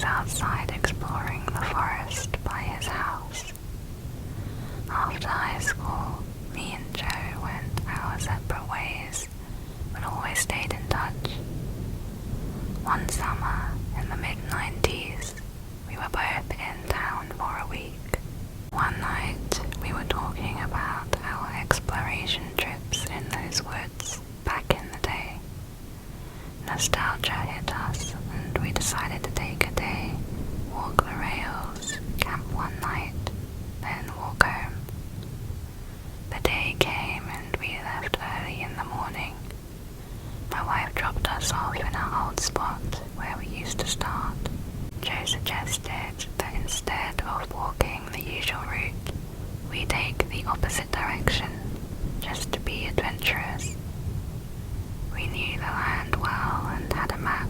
outside exploring the forest by his house. After high school, me and Joe went our separate ways, but always stayed in touch. One summer, in the mid-90s, we were both in town for a week. One night, we were talking about our exploration trips in those woods back in the day. Nostalgia hit us, and we decided to take a day, walk the rails, camp one night, then walk home. The day came and we left early in the morning. My wife dropped us off in our old spot where we used to start. Joe suggested that instead of walking the usual route, we take the opposite direction, just to be adventurous. We knew the land well and had a map,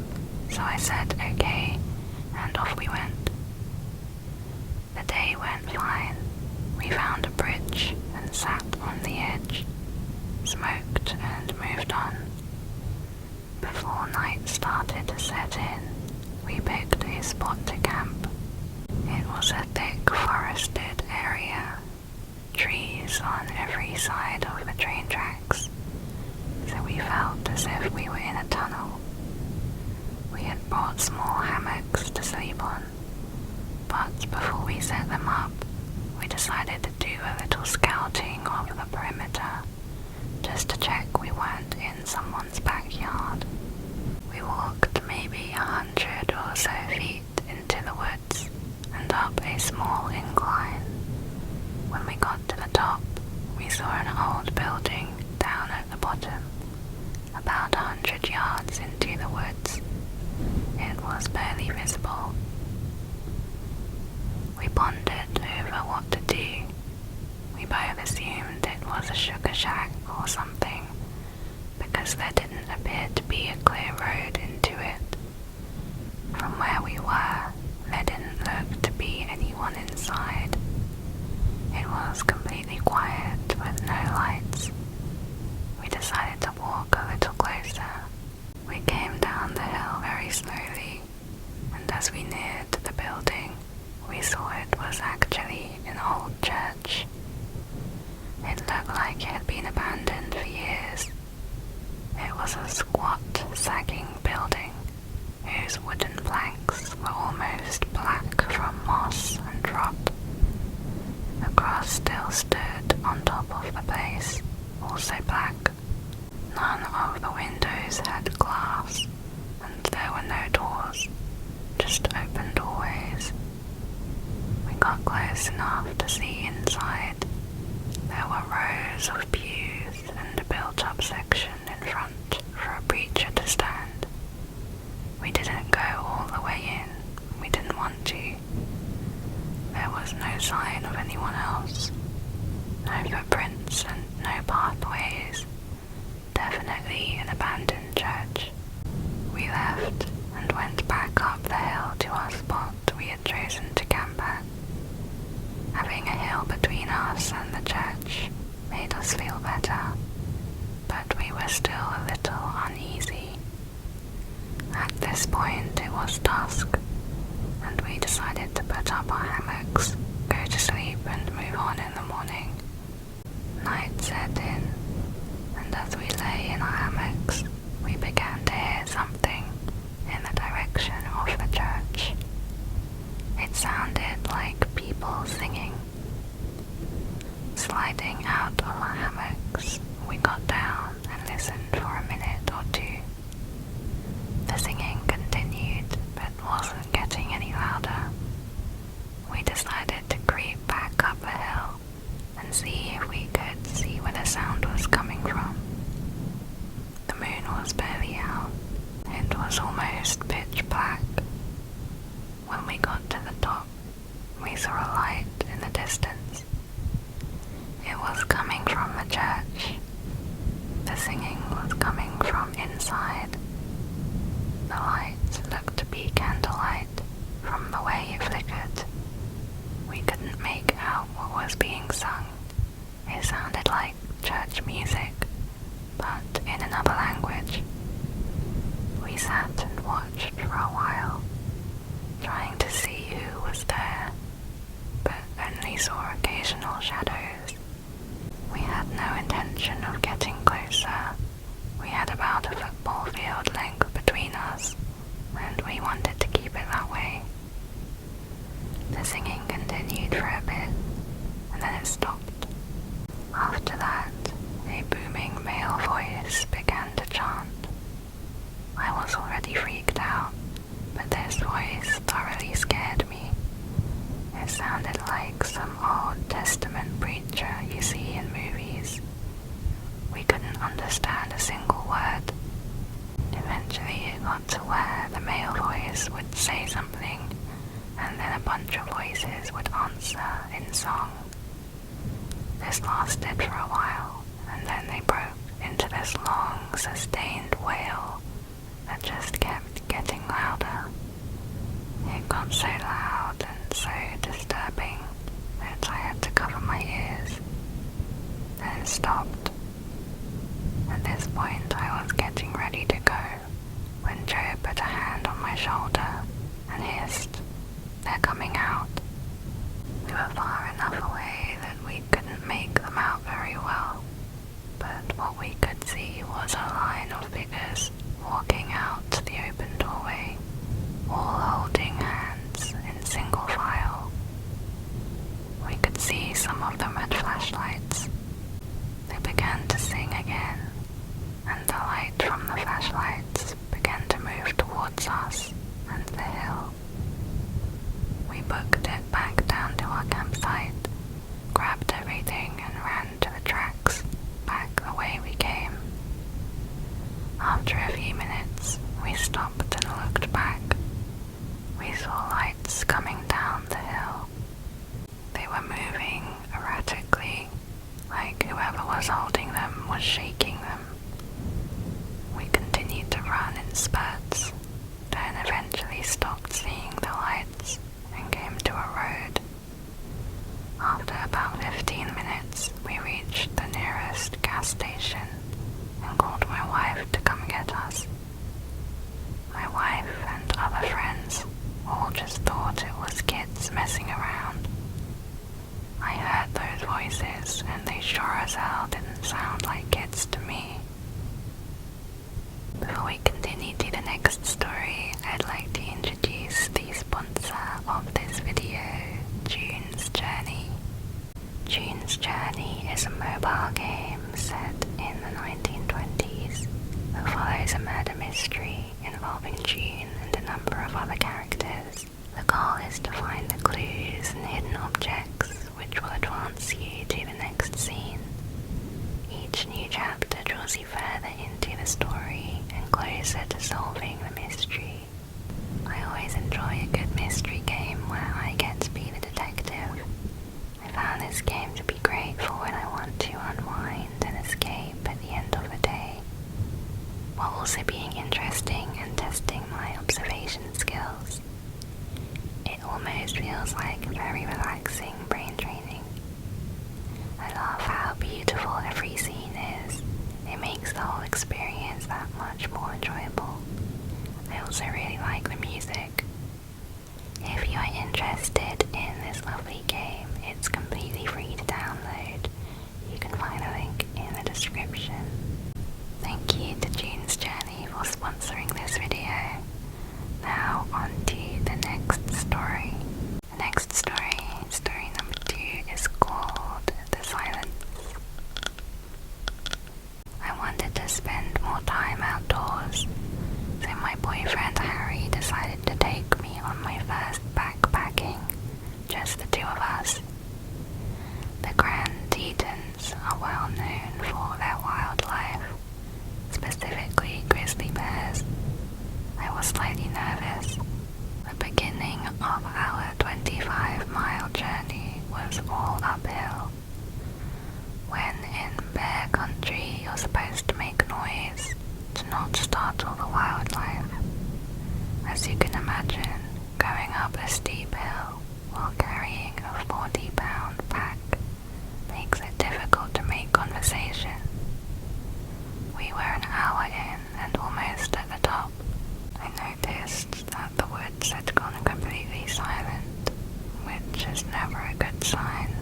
so I said okay, and off we went. The day went fine. We found a bridge and sat on the edge, smoked and moved on. Before night started to set in, we picked a spot to camp. It was a thick forested area, trees on every side of the train tracks, so we felt as if we were in a tunnel. We had brought small hammocks to sleep on, but before we set them up, we decided to do a little scouting of the perimeter, just to check we weren't in someone's backyard. We walked maybe 100 or so feet into the woods and up a small incline. When we got to the top, we saw an old building down at the bottom, about 100 yards into the woods. It was barely visible. We pondered over what to do. We both assumed it was a sugar shack or something, because there didn't appear to be a clear road into it. From where we were, there didn't look to be anyone inside. It was completely quiet with no lights. We decided to walk a little closer. We came down the hill very slowly, and as we neared the building, we saw it was actually an old church. It looked like it had been abandoned for years. It was a squat, sagging building, whose wooden planks were almost black from moss and rot. A cross still stood on top of the place, also black. None of the windows had glass, and there were no doors, just open doorways. We got close enough to see inside. There were rows of pews and a built-up section in front for a preacher to stand. We didn't go all the way in. We didn't want to. There was no sign of anyone else. No footprints and no pathways. Definitely an abandoned church. We left and went back up the hill to our spot we had chosen to camp at. Having a hill between us and the church made us feel better, but we were still a little uneasy. At this point it was dusk, and we decided to put up our hammocks, go to sleep and move on in the morning. Night set in, and as we lay in our hammocks, we began to hear something in the direction of the church. It sounded like people singing. Sliding out of our hammocks, we got down and listened for a minute or two. The singing continued, but wasn't getting any louder. We decided to creep back up the hill and see if we could see where the sound was coming from. The moon was barely out. It was almost pitch black. When we got to the top, we saw a light in the distance. It was coming from the church. The singing was coming from inside. The light looked to be candlelight from the way it flickered. We couldn't make out what was being sung. It sounded like church music, but in another language. We sat and watched for a while, trying continued for a bit, and then it stopped. After that, a booming male voice began to chant. I was already freaked out, but this voice thoroughly scared me. It sounded like some Old Testament preacher you see in movies. We couldn't understand a single word. Eventually it got to where the male voice would say something, and then a bunch of voices would answer in song. This lasted for a while, and then they broke into this long, sustained wail that just kept getting louder. It got so loud and so disturbing that I had to cover my ears. Then it stopped. At this point I was getting ready to go when Joe put a hand on my shoulder and hissed, "They're coming out." We were far enough away that we couldn't make them out very well, but what we could see was a line of figures walking out to the open doorway, all holding hands in single file. We could see some of them had flashlights. They began to sing again, and the light from the flashlights began to move towards us and the hill. We booked it back down to our campsite, grabbed everything and ran to the tracks, back the way we came. After a few minutes, we stopped and looked back. We saw lights coming down the hill. They were moving erratically, like whoever was holding them was shaking them. We continued to run in spurts, then eventually stopped seeing the lights and came to a road. After about 15 minutes, we reached the nearest gas station and called my wife to come get us. My wife and other friends all just thought it was kids messing around. I heard those voices and they sure as hell didn't sound like kids to me. Before we continue to the next story, I'd like to introduce the sponsor of this video, 𝐭𝐤𝐦𝐻𝐬. 𝐭𝐤𝐦𝐻𝐬 is a mobile game set in the 1920s that follows a murder mystery involving 𝐭𝐤𝐦 and a number of other characters. The goal is to find the clues and hidden objects which will advance you to the next scene. Each new chapter draws you further into the story and closer to solving the mystery. I always enjoy a good mystery game where I get to be the detective. I found this game to be great for when I want to unwind and escape at the end of the day, while also being interesting and testing my observation skills. It almost feels like very relaxing brain training. I love how beautiful every scene is. It makes the whole experience that much more enjoyable. I also really like the music. If you are interested in this lovely game, it's completely free to download. You can find a link in the description. Thank you to 𝐭𝐤𝐦𝐻𝐬 for sponsoring this video. Now on to the next story. The next story, story number 2, is called The Silence. I wanted to spend more time outdoors, so my boyfriend Harry decided to take me on my first backpacking, just the two of us. The Grand Tetons are well known for their wildlife, specifically grizzly bears. I was slightly nervous. The beginning of our 25-mile journey was all uphill. When in bear country, you're supposed to make noise to not startle the wildlife. As you can imagine, going up a steep hill while carrying a 40-pound pack makes it difficult to make conversation. We were an hour in and almost at the top. I noticed that the woods had gone completely silent, which is never a good sign.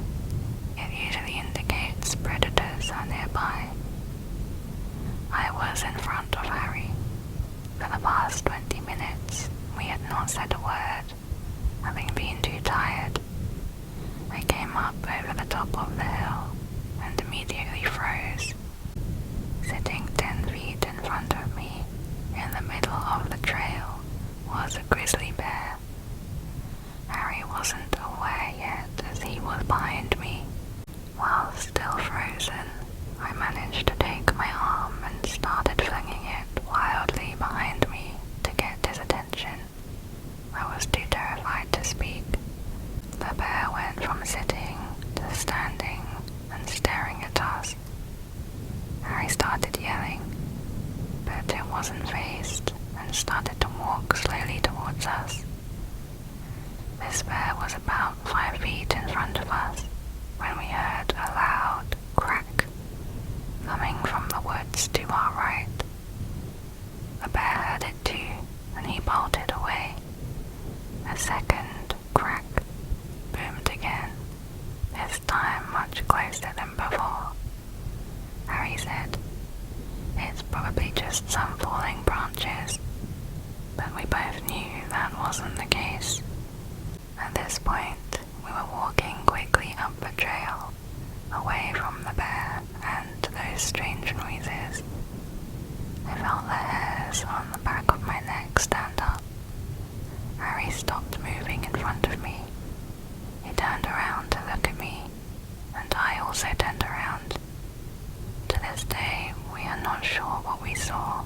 It usually indicates predators are nearby. I was in front of Harry. For the past 20 minutes, we had not said a word, having been too tired. I came up over the top of the hill and immediately froze. Sitting 10 feet in front of me, in the middle of the trail, was a grizzly bear. Harry wasn't aware yet as he was behind me. While still frozen, I managed to take my arm and started flinging it wildly behind me to get his attention. I was too terrified to speak. The bear went from sitting to standing and staring at us. Harry started yelling, but it wasn't fazed and started to walk slowly towards us. This bear was about 5 feet in front of us when we heard a loud crack coming from the woods to our right. The bear heard it too, and he bolted away. A second crack boomed again, this time much closer than before. Harry said, "It's probably just some falling branches," but we both knew that wasn't the case. At this point, we were walking quickly up the trail, away from the bear and those strange noises. I felt the hairs on the back of my neck stand up. Harry stopped moving in front of me. He turned around to look at me, and I also turned around. To this day, we are not sure what we saw.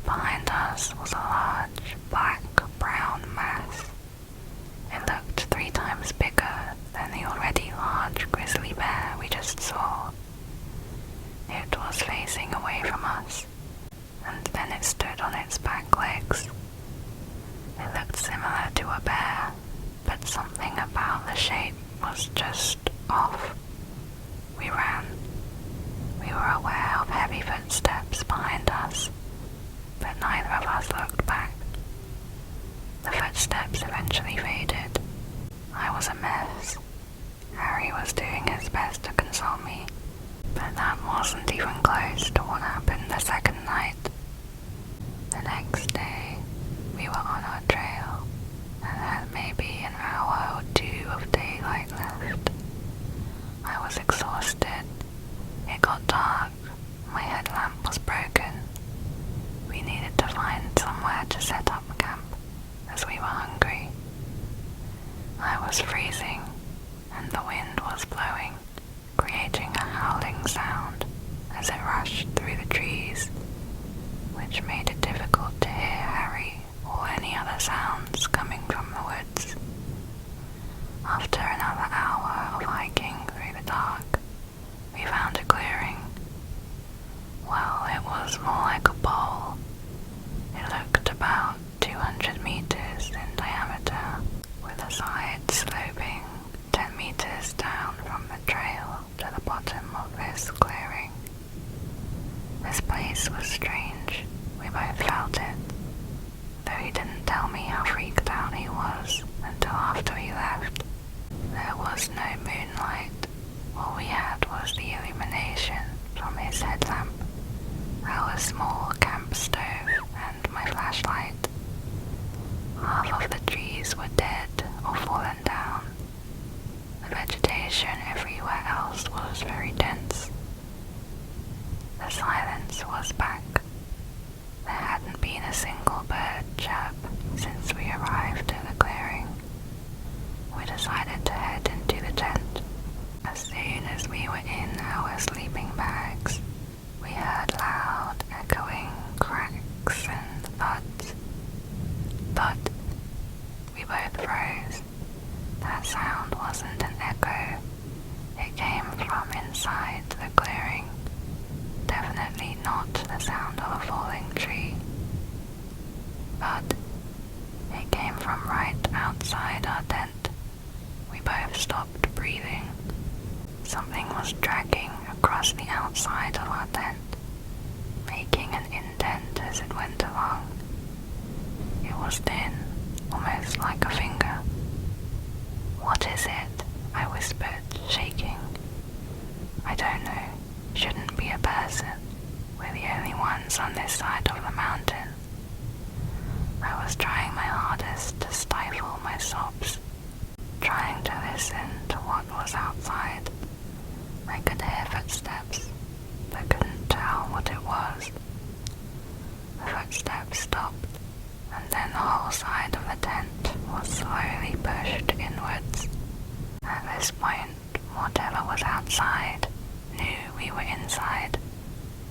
Behind us was a large, black-brown mass. It looked 3 times bigger than the already large grizzly bear we just saw. It was facing away from us, and then it stood on its back legs. It looked similar to a bear, but something about the shape was just off. We ran. We were aware of heavy footsteps behind us, but neither of us looked back. The footsteps eventually faded. I was a mess. Harry was doing his best to console me, but that wasn't even close to what happened the second night. The next day, we were on our trail and had maybe an hour or 2 of daylight left. I was exhausted. It got dark. My headlamp was broken. We needed to find somewhere to set up camp, as we were hungry. I was freezing, and the wind was blowing, creating a howling sound as it rushed through the trees, which made it difficult to hear Harry or any other sounds coming from the woods. After another hour of hiking through the dark, we found a clearing. Well, it was more like a bowl. It looked about 200 meters in diameter, with a side sloping 10 meters down from the trail to the bottom of this clearing. This place was strange. We both felt it, though he didn't tell me how freaked out he was until after he left. There was no moonlight. All we had was the illumination from his headlamp, our small camp stove, and my flashlight. Half of the trees were dead or fallen down. The vegetation everywhere else was very dense. The silence was back. There hadn't been a single bird chirp since we arrived at the clearing. We decided to head into the tent. As soon as we were in our sleeping bags, we heard loud, echoing cracks and thuds. Thud. We both froze. That sound wasn't an echo. It came from inside the clearing. Definitely not the sound of a falling tree. But it came from right outside our tent. We both stopped breathing. Something was dragging across the outside of our tent, making an indent as it went along. It was thin, almost like a finger. "What is it?" I whispered, shaking. "I don't know. Shouldn't be a person. We're the only ones on this side of the mountain." I was trying my hardest to stifle my sobs, trying to listen to what this point, whatever was outside knew we were inside,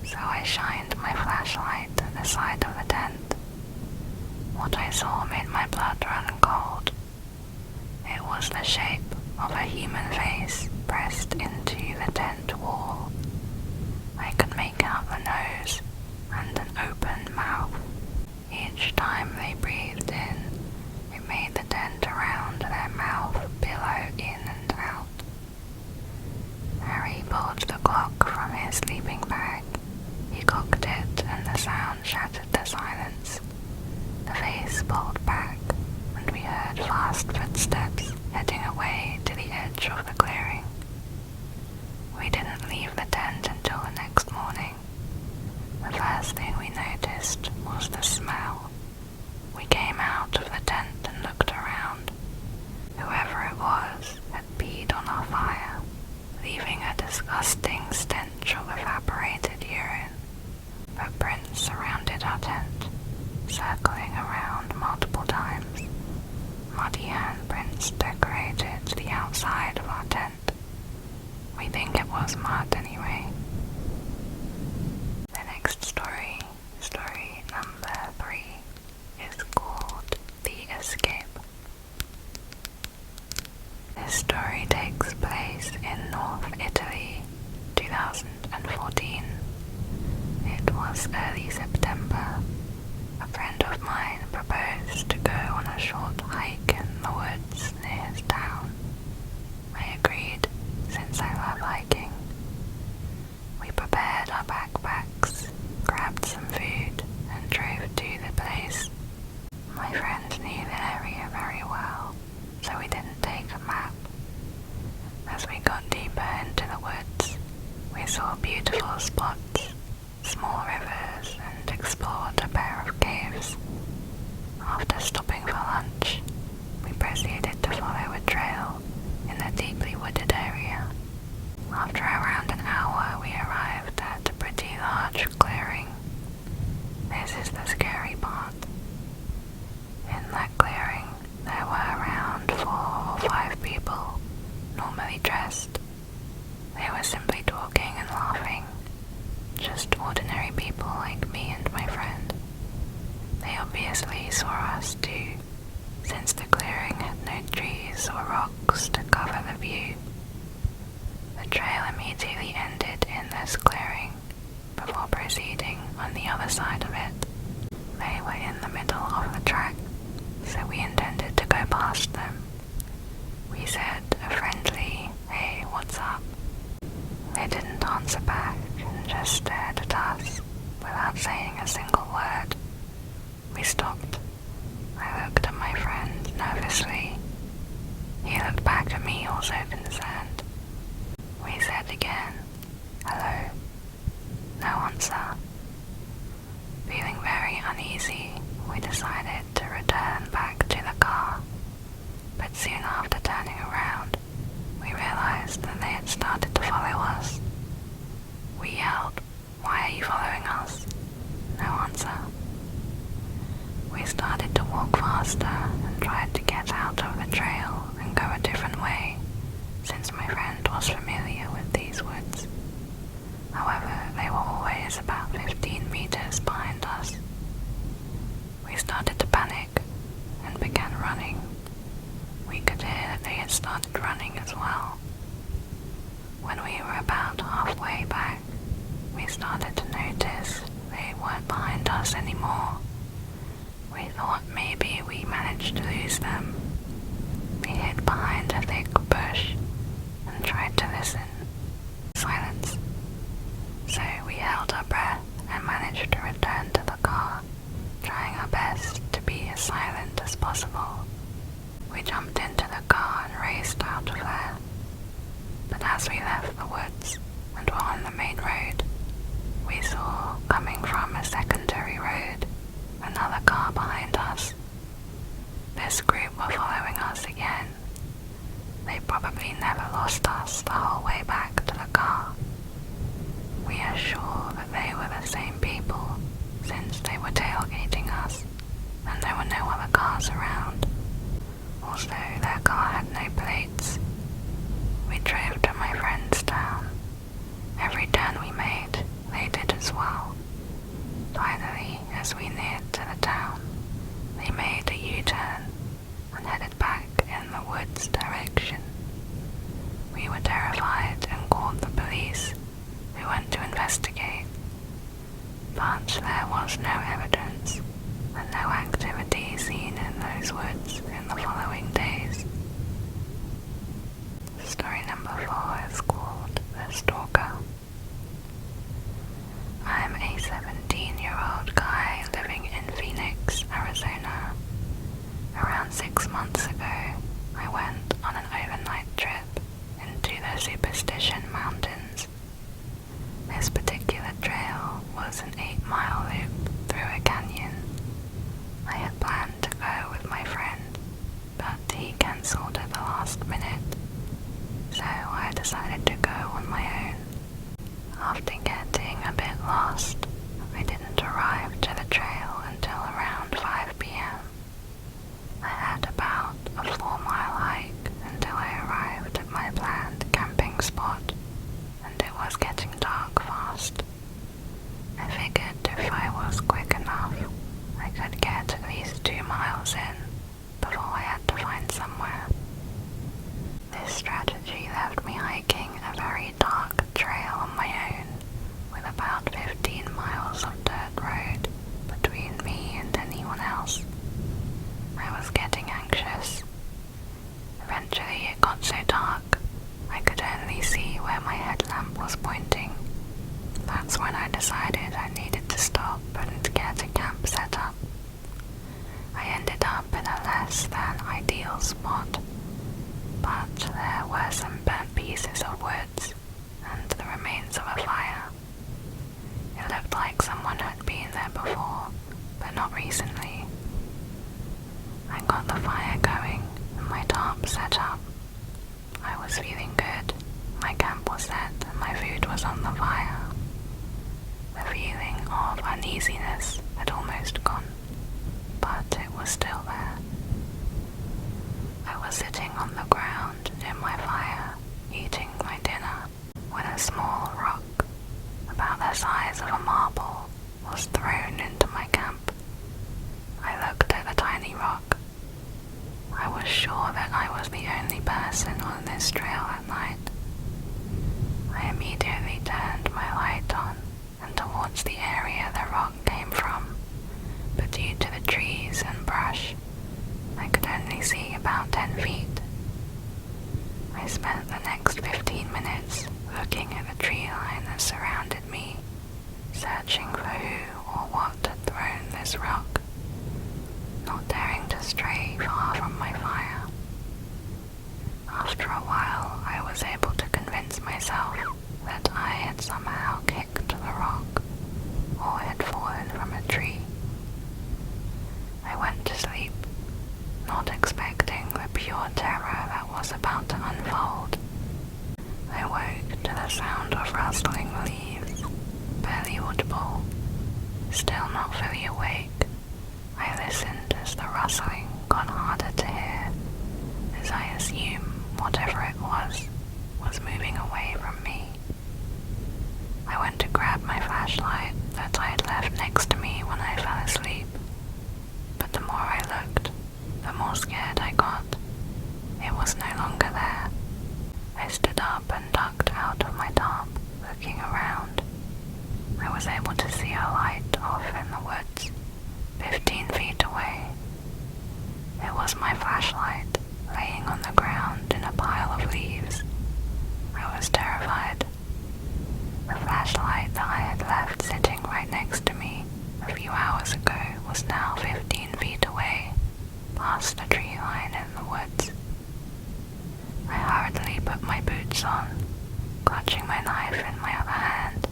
so I shined my flashlight at the side of the tent. What I saw made my blood run cold. It was the shape of a human face pressed into the tent wall. I could make out the nose and an open mouth. Each time they breathed in, it made the tent around their mouth billow in and out. Harry pulled the clock from his sleeping bag. He cocked it and the sound shattered the silence. The face pulled back and we heard fast footsteps heading away to the edge of the clearing. We didn't leave the tent until the next morning. The first thing we noticed was the smell. We came out of the tent and looked around. Whoever it was had peed on our fire, leaving a disgusting stench of evaporated urine. Footprints surrounded our tent, circling around multiple times. Muddy handprints decorated the outside of our tent. We think it was mud anyway. The next story, story number 3, is called The Escape. This story takes place in North Italy, 2014. It was early September. A friend of mine proposed to go on a short hike in the woods near his town. I agreed, since I love hiking. We prepared our backpacks, grabbed some food, and drove to the place. My friend knew the area very well, so we didn't take a map. As we got deeper into the woods, we saw beautiful spots, small rivers, and explored a pair of caves. After stopping for lunch, we proceeded to follow a trail in a deeply wooded area. After around an hour, we arrived at a pretty large clearing. This is the scary part. In that clearing, there were around 4 or 5 people, normally dressed. They were simply talking and laughing. Just ordinary people like me and my friend. They obviously saw us too, since the clearing had no trees or rocks to cover the view. The trail immediately ended in this clearing, before proceeding on the other side of it. They were in the middle of the track, so we intended to go past them. We said a friendly, "Hey, what's up?" They didn't answer back and just stared at us without saying a single word. We stopped. I looked at my friend nervously. He looked back at me, also concerned. We said again, "Hello." No answer. Feeling very uneasy, we decided to return back to the car. But soon after turning around, we realized that they had started to follow us. We yelled, "Why are you following us?" No answer. We started to walk faster and tried to get out of the trail and go a different way, since my friend was familiar with these woods. However, they were always about 15 meters behind us. We started to panic and began running. We could hear that they had started running as well. When we were about halfway back, we started to notice they weren't behind us anymore. We thought maybe we managed to lose them. We hid behind a thick bush and tried to listen. Silence. So we held our breath and managed to return to the car, trying our best to be as silent as possible. We jumped into the car and raced out of there. But as we left the woods and were on the main road, we saw, coming from a secondary road, another car behind us. This group were following us again. They probably never lost us the whole way back to the car. We are sure that they were the same people, since they were tailgating us, and there were no other cars around. Also, their car had no plates. We drove to my friend's town. Every turn we made, they did as well. Finally, as we neared to the town, they made a U-turn and headed back in the woods direction. We were terrified and called the police, who went to investigate. But there was no evidence and no activity seen in those woods in the following days. Story number 4 is called The Stalker. I'm a 17-year-old guy living in Phoenix, Arizona. Around 6 months ago, I went on an overnight trip into the Superstition Mountains. This particular trail was an 8-mile loop through a canyon. I had planned to go with my friend, but he cancelled at the last minute, so I decided to go on my own. After getting a bit lost, I didn't arrive to the trail until around 5 p.m. I had about a 4-mile hike until I arrived at my planned camping spot, and it was getting dark fast. I figured if I was quick enough, I could get at least 2 miles in before I had to find somewhere. This strategy left me hiking a very dark trail on my own, with about 15 miles of dirt road between me and anyone else. I was getting anxious. Eventually it got so dark, I could only see where my headlamp was pointing. That's when I decided I needed to stop and get a camp set up. I ended up in a less than ideal spot, but there were some burnt pieces of woods and the remains of a fire. It looked like someone had been there before, but not recently. I got the fire going and my tarp set up. I was feeling good. My camp was set and my food was on the fire. The feeling of uneasiness had almost gone, but it was still there. I was sitting on the ground near my fire, eating my dinner, when a small rock, about the size of a marble, was thrown into my camp. I looked at the tiny rock. I was sure that I was the only person on this trail at night. I immediately turned my light on and towards the area the rock came from, but due to the trees and brush, I could only see about 10 feet. I spent the next 15 minutes looking at the tree line that surrounded me, searching for who or what had thrown this rock, not daring to stray far from my fire. After a while, I was able to convince myself that I had somehow kicked the rock, or had fallen from a tree. I went to sleep, not expecting the pure terror that was about to unfold. I woke to the sound of rustling leaves, barely audible. Still not fully awake, I listened as the rustling got harder to hear, as I assume whatever it was moving away from me. I went to grab my flashlight that I had left next to me when I fell asleep, but the more I looked, the more scared I got. It was no longer there. I stood up and ducked out of my tarp, looking around. I was able to see a light off in the woods, 15 feet away. It was my flashlight, laying on the ground in a pile of leaves. I was terrified. The flashlight that I had left sitting right next to me a few hours ago was now 15 feet away, past the tree line in the woods. I hurriedly put my boots on, clutching my knife in my other hand.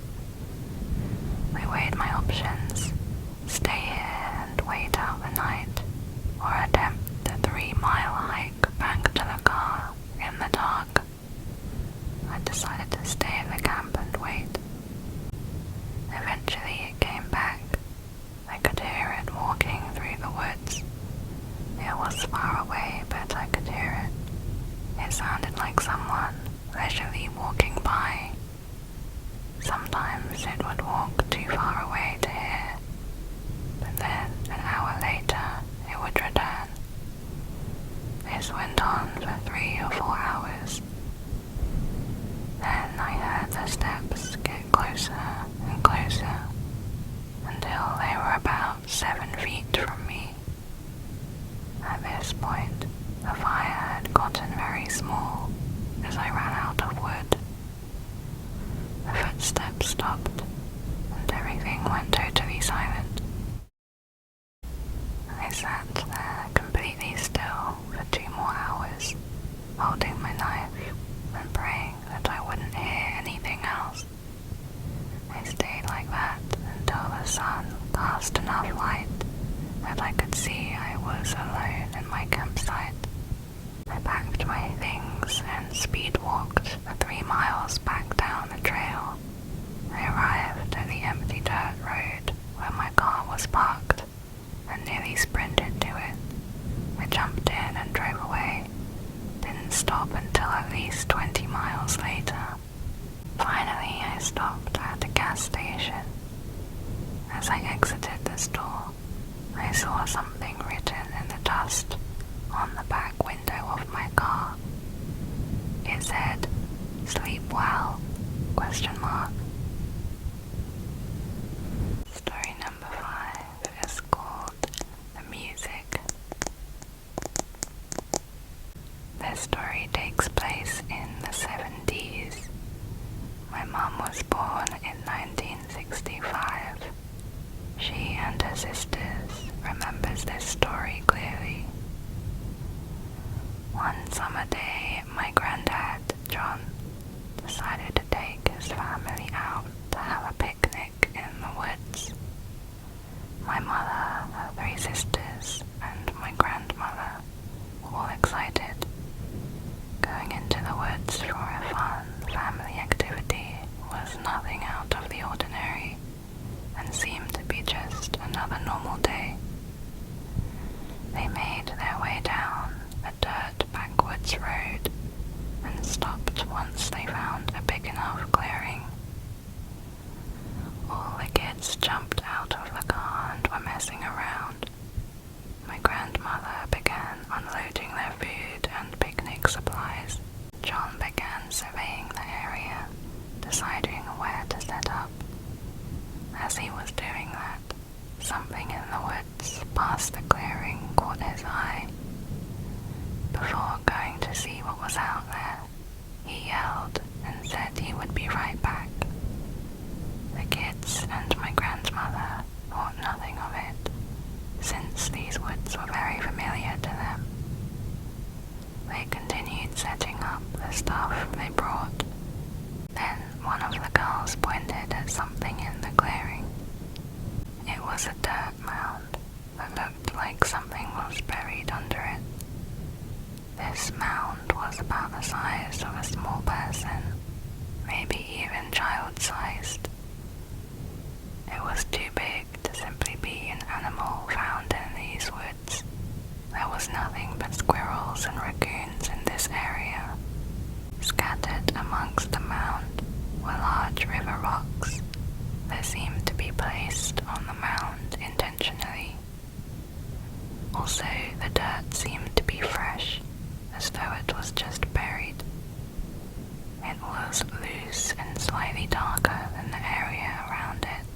I weighed my options: stay here and wait out the night, or attempt the 3-mile hike back to the car in the dark. I decided to stay at the camp and wait. Eventually it came back. I could hear it walking through the woods. It was far away, but I could hear it. It sounded like someone casually walking by. Sometimes it would walk too far away to hear, but then an hour later it would return. This went on for 3 or 4 hours. Then I heard the steps get closer and closer until they were about 7 feet from me. At this point, the fire had gotten very small as I ran out of wood. The footsteps stopped and everything went totally silent. I sat there completely still for 2 more hours, holding my knife and praying that I wouldn't hear anything else. I stayed like that until the sun cast enough light that I could see I was alone in my campsite. I packed my things and speed walked the 3 miles back down the trail. I arrived at the empty dirt road where my car was parked and nearly sprinted to it. I jumped in and drove away. Didn't stop until at least 20 miles later. Finally, I stopped at a gas station. As I exited the store, I saw something written in the dust on the back window of my car. It said, "Sleep well?" Story number 5 is called The Music. This story takes place in the 70s. My mum was born in 1965. She and her sisters remembers this story clearly. One summer day, my granddad, John, decided to take his family out to have a picnic in the woods. My mother, her 3 sisters, and my grandmother were all excited. Going into the woods for a fun family activity was nothing out of the ordinary and seemed to be just another normal day. They made their way down a dirt backwoods road and stopped once they found a big enough clearing. All the kids jumped out of the car and were messing around. My grandmother began unloading their food and picnic supplies. John began surveying the area, deciding where to set up. As he was doing that, something in the woods past the clearing caught his eye. Before going to see what was out there, he yelled and said he would be right back. The kids and my grandmother thought nothing of it, since these woods were very familiar to them. They continued setting up the stuff they brought. Then one of the girls pointed at something in the clearing. It was a dirt mound that looked like something was buried under it. This mound was about the size of a small person, maybe even child-sized. It was too big to simply be an animal found in these woods. There was nothing but squirrels and raccoons in this area. Scattered amongst the mound were large river rocks that seemed to be placed on the mound intentionally. Also, the dirt seemed to be fresh, as though it was just buried. It was loose and slightly darker than the area around it.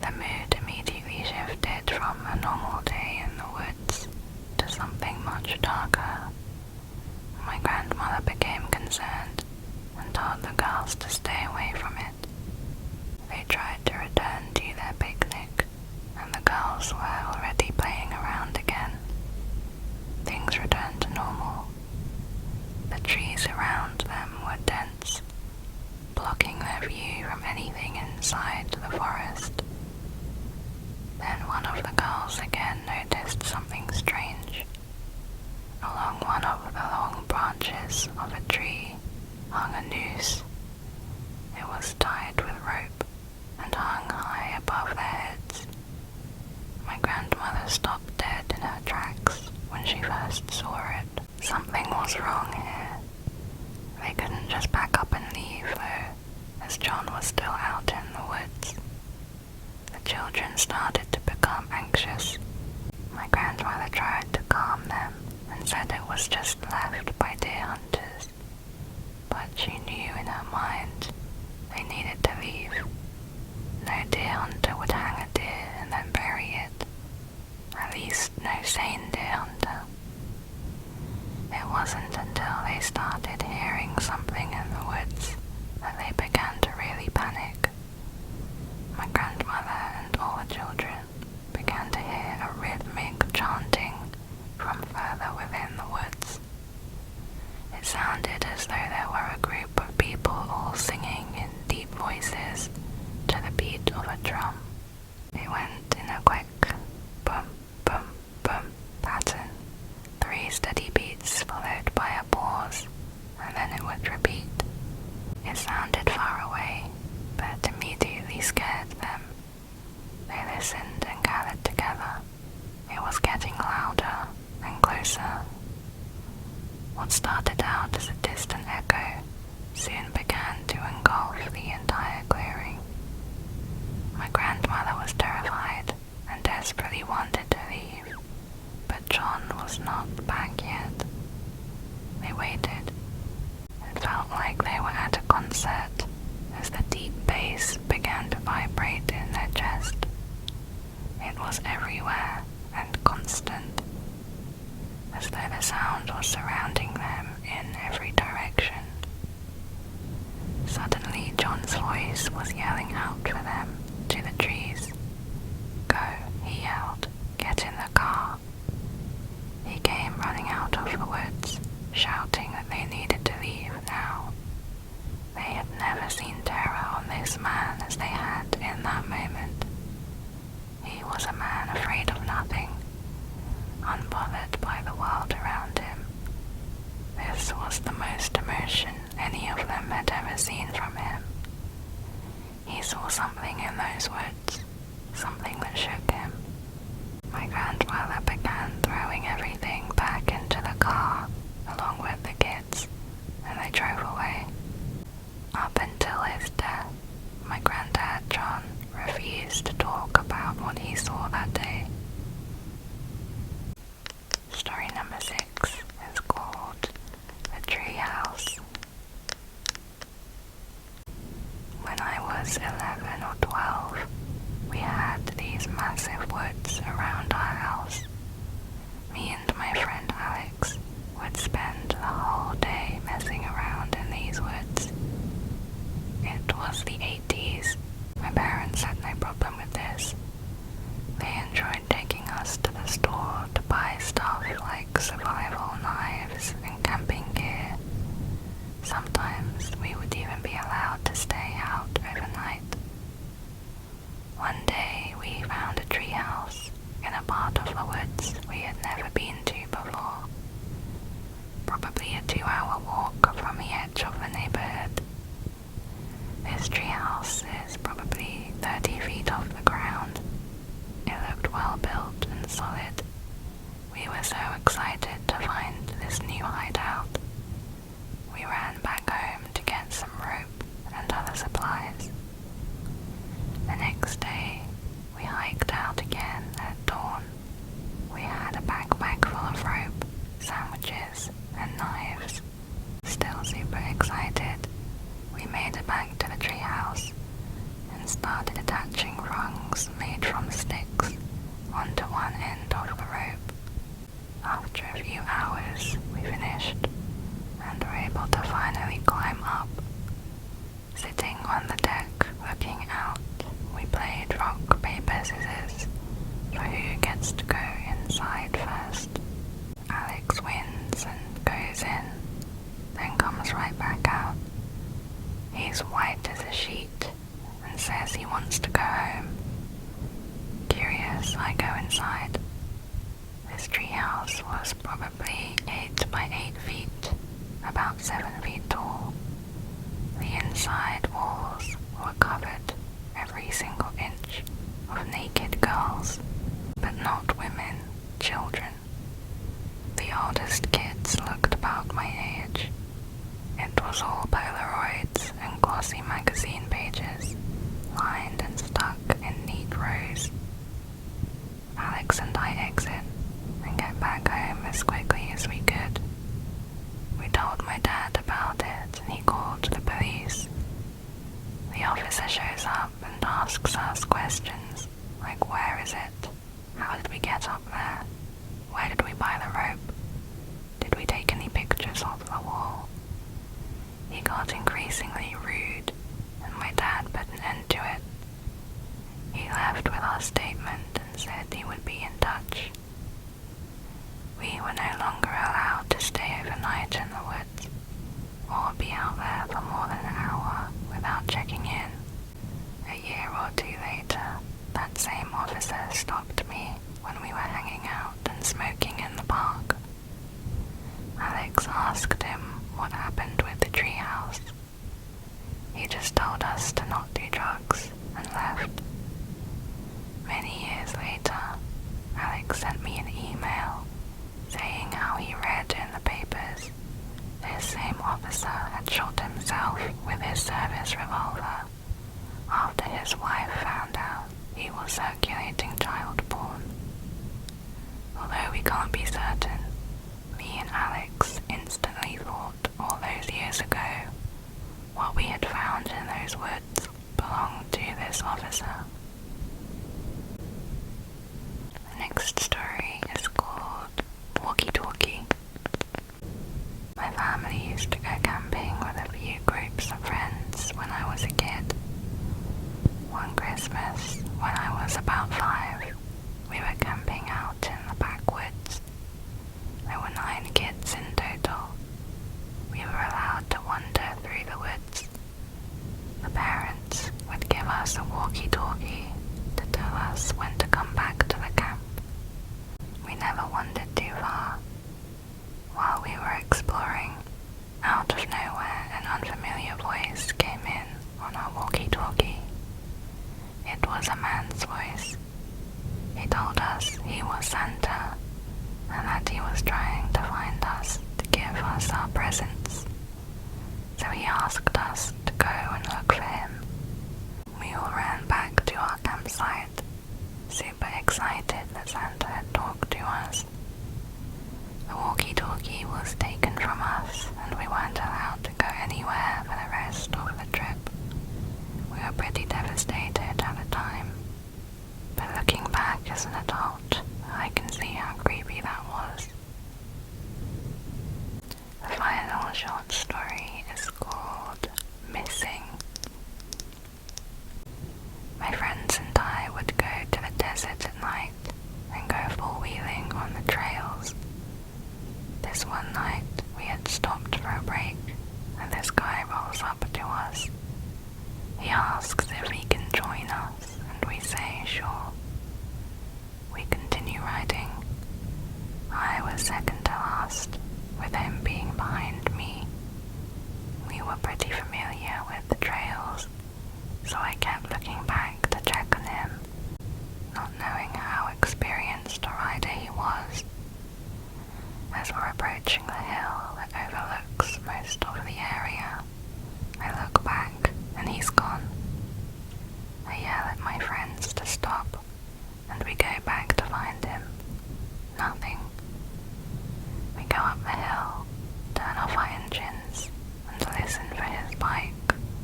The mood immediately shifted from a normal day in the woods to something much darker. My grandmother became concerned and told the girls to stay away from it. They tried to return to their picnic, and the girls were already playing around again. Things returned to normal. The trees around them were dense, blocking their view from anything inside the forest. Then one of the girls again noticed something strange. Along one of the long branches of a tree hung a noose. It was tied with rope and hung high above their heads. My grandmother stopped dead in her tracks when she first saw it. Something was wrong here. They was still out in the woods. The children started to become anxious. My grandmother tried to calm them and said it was just left by deer hunters, but she knew in her mind they needed to leave. No deer hunter would hang a deer and then bury it. At least no sane deer hunter. It wasn't until they started hearing something in the woods that they began to really panic. My grandmother and all the children began to hear a rhythmic chanting from further within the woods. It sounded as though there were a group of people all singing in deep voices to the beat of a drum. It went in a quick boom, boom, boom pattern, 3 steady beats followed by a pause, and then it would repeat. It sounded far away, but immediately scared them. They listened and gathered together. It was getting louder and closer. What started out as a distant echo soon began to engulf the entire clearing. My grandmother was terrified and desperately wanted to leave, but John was not back yet. They waited. It felt like they were at a concert as the deep bass began to vibrate in their chest. It was everywhere and constant, as though the sound was surrounding them in every direction. Suddenly John's voice was yelling out for them to the trees. "Go," he yelled. "Get in the car." He came running out of the woods, shouting that they needed to leave now. They had never seen terror on this man as they had in that moment. He was a man afraid of nothing, unbothered by the world around him. This was the most emotion any of them had ever seen from him. He saw something in those woods, something that shook him. My grandmother began throwing everything back into the car along with the kids, and they drove away. Up until his death, my granddad John refused to talk about what he saw that day. Story number 6 is called The Treehouse. When I was 11 or 12, we had these massive woods around our house. Me and my friend Alex would spend the whole day messing around in these woods. It was the 80s. My parents had no problem with this. They enjoyed taking us to the store to buy stuff like survival knives and camping gear. Sometimes we would even be allowed to stay out overnight. One day we found a treehouse in a part of the woods we had never been to before. Probably a 2-hour walk from the edge of the neighborhood. This treehouse is probably 30 feet off the ground. It looked well built and solid. We were so excited to find this new hideout. We ran back home to get some rope and other supplies. The next day, we hiked out again at dawn. We had a backpack full of rope, sandwiches, and knives. Still super excited, we made it back to the treehouse and started attaching rungs made from sticks onto one end of the rope. After a few hours, we finished and were able to finally climb up. Sitting on the deck looking out, we played rock, paper, scissors for who gets to go inside first. Alex wins and goes in, then comes right back out. He's white as a sheet and says he wants to go home. Curious, I go inside. This treehouse was probably 8 by 8 feet, about 7 feet tall. The inside walls were covered every single inch of naked girls, but not women, children. The oldest kids looked about my age. It was all Polaroids and glossy magazine pages. Alex asked him what happened with the treehouse. He just told us to not do drugs and left. Many years later, Alex sent me an email saying how he read in the papers this same officer had shot himself with his service revolver after his wife found out he was circulating child porn. Although we can't be certain, me and Alex instantly thought all those years ago what we had found in those woods belonged to this officer. The next story is called Walkie-Talkie. My family used to go camping with a few groups of friends when I was a kid. One Christmas, when I was about 5, we were camping out in the backwoods. There were 9 kids in total. We were allowed to wander through the woods. The parents would give us a walkie-talkie to tell us when to come back to the camp. We never wandered too far. While we were exploring, out of nowhere an unfamiliar voice came in on our walkie-talkie. It was a man's voice. He told us he was Santa and that he was trying to find us to give us our presents. So he asked us to go and look for him. We all ran back to our campsite, super excited that Santa had talked to us. The walkie-talkie was taken from us and we weren't allowed to go anywhere for the rest of the trip. We were pretty devastated at the time, but looking back as an adult, I can see how creepy that was. The final short story is called Missing. My friends and I would go to the desert at night and go four-wheeling on the trails. This one night, we had stopped for a break, and this guy rolls up to us. He asks if he can join us, and we say sure. We continue riding. I was second to last, with him being behind me. We were pretty familiar with the trails, so I kept looking back to check on him, not knowing how experienced a rider he was. As we're approaching the hill that overlooks most of the area, I look back and he's gone. I yell at my friends to stop, and we go back to find him. Nothing. We go up the hill, turn off our engines, and listen for his bike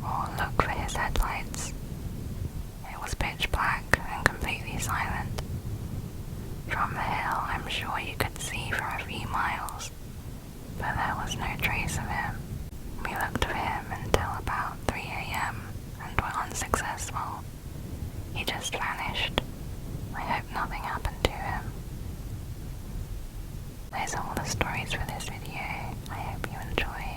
or look for his headlights. It was pitch black and completely silent. From the hill, I'm sure you could see for a few miles, but there was no trace of him. We looked for him until about 3 a.m. and were unsuccessful. He just vanished. I hope nothing happened to him. Those are all the stories for this video. I hope you enjoyed.